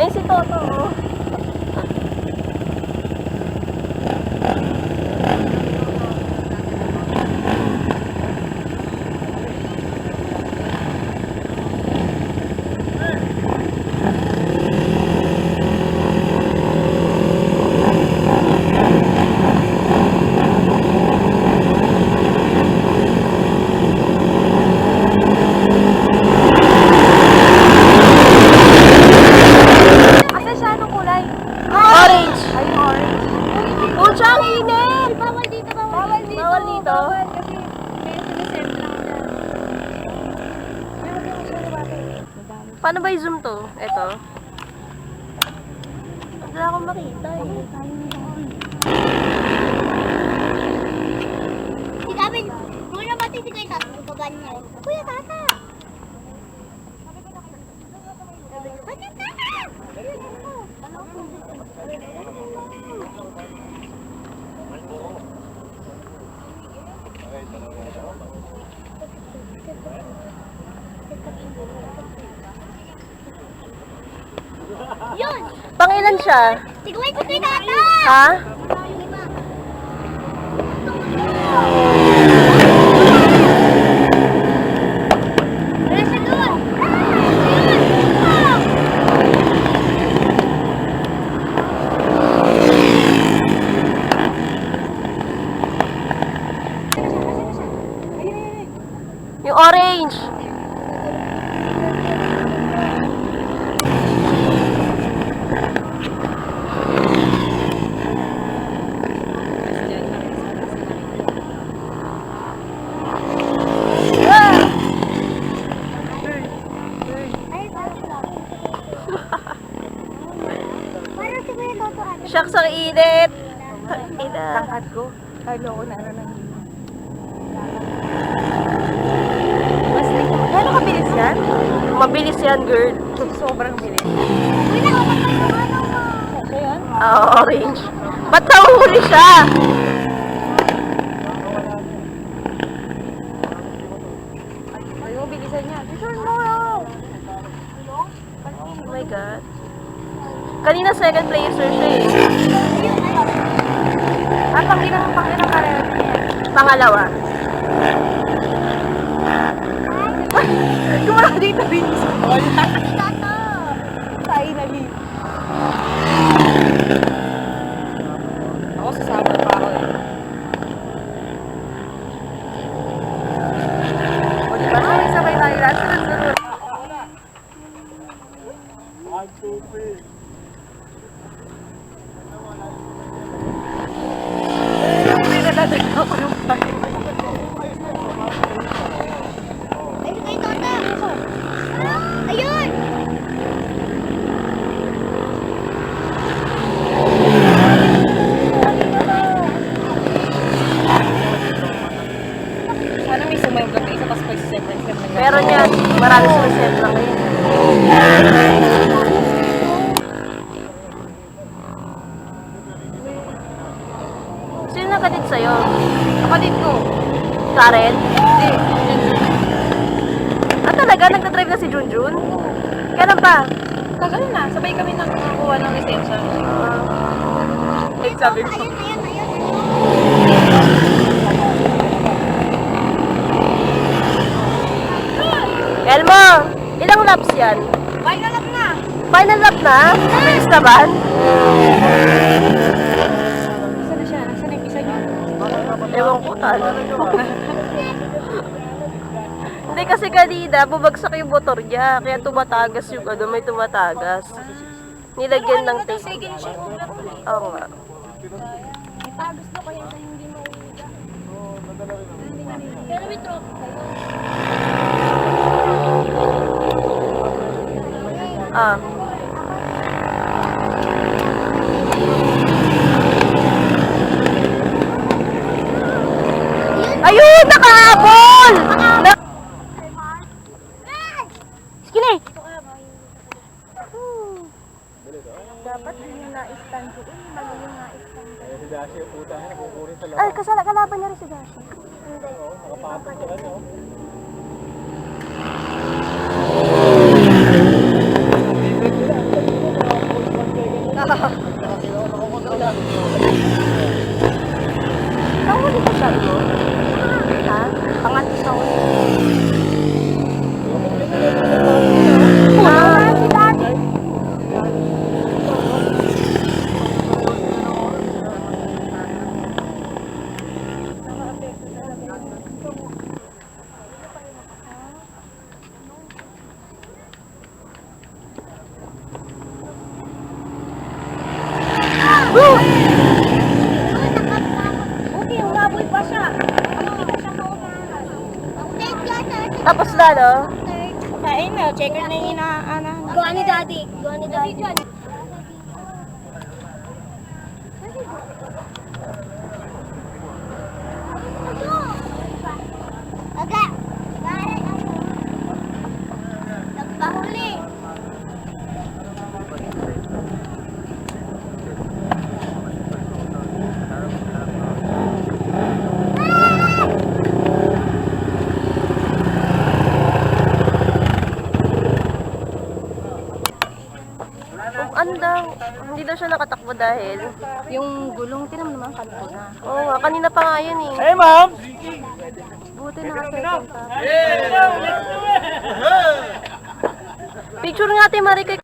Eh, si Toto, oh. Paano ba i-zoom to? Ito. Wala akong makita eh. Si Gavin, muna ba si Kuya Tata? Baban niya. Kuya Tata! Kuya Tata! Yun! Pangilan siya? Tigawin si Kuya Tata! Ha? Wala siya doon! Yung orange. Parang si Kuya Toto ano? Shucks, ang init. Ina. Tangkad ko. Kalo ko na ano lang. Gano'ng kabilis yan? Mabilis yan, girl. Sobrang bilis. Uy, nakapagpag yung ano mo! Siya yun? Orange. Ba't nahuli siya? Ay, yung bilisan niya. Turn mo! Oh my God. Kanina second placer siya eh. Ah, pangilang karera niya. Pangalawa. Kumala dito, bilis. Toto! Finally. Ako sasabot pa ako eh. O diba, sabay tayo lahat. Sunod-sunod. Pinadadala ako ng bahay. Ay, si Kuya Toto! Ayun! Sana may sumayong gabi isa tapos pag-separate na Meron yan. Marami sumiset lang ngayon. Sino nakadit sa'yo? kapatid ko. Karen? Hindi. Ah, talaga? Nagdadrive na si Junjun? Kailan pa? Tagal na. Sabay kami nang nakakuha ng lisensya. Sabi ko. Ayun, ayun, ayun! Elmo! Ilang laps yan? Final lap na. Final lap na? Mabilis naman? Isa na siya. Nasaan na yung isa niya? Ewan ko talo. Hindi kasi kanina, bumagsak yung motor niya. Kaya tumatagas yung ano, may tumatagas. Nilagyan ng tape. Second shift. Oo nga. Gusto ko yan na hindi mauwiga. Pero may trophy kayo. Ah. Ayun! Nakahabol! Sige na eh. Dapat hindi na-stand ko. Mali yung na-stand ko. Ay, kasala kalaban niya rin si Dashi. Okay, umaboy pa siya. Hindi pa siya maunahan. Third ka, third. Tapos lalo. Kain na, checker na yung inaana. Gawa ni Daddy. Gawa ni Daddy. Aga! Nagpahuli! Ano daw? Hindi daw siya nakatakbo dahil. Yung gulong, tinam naman kanto na. Oo nga, kanina pa nga yun eh. Hey, ma'am! Buti naka-second top. Picture nga, Ate Marie, kay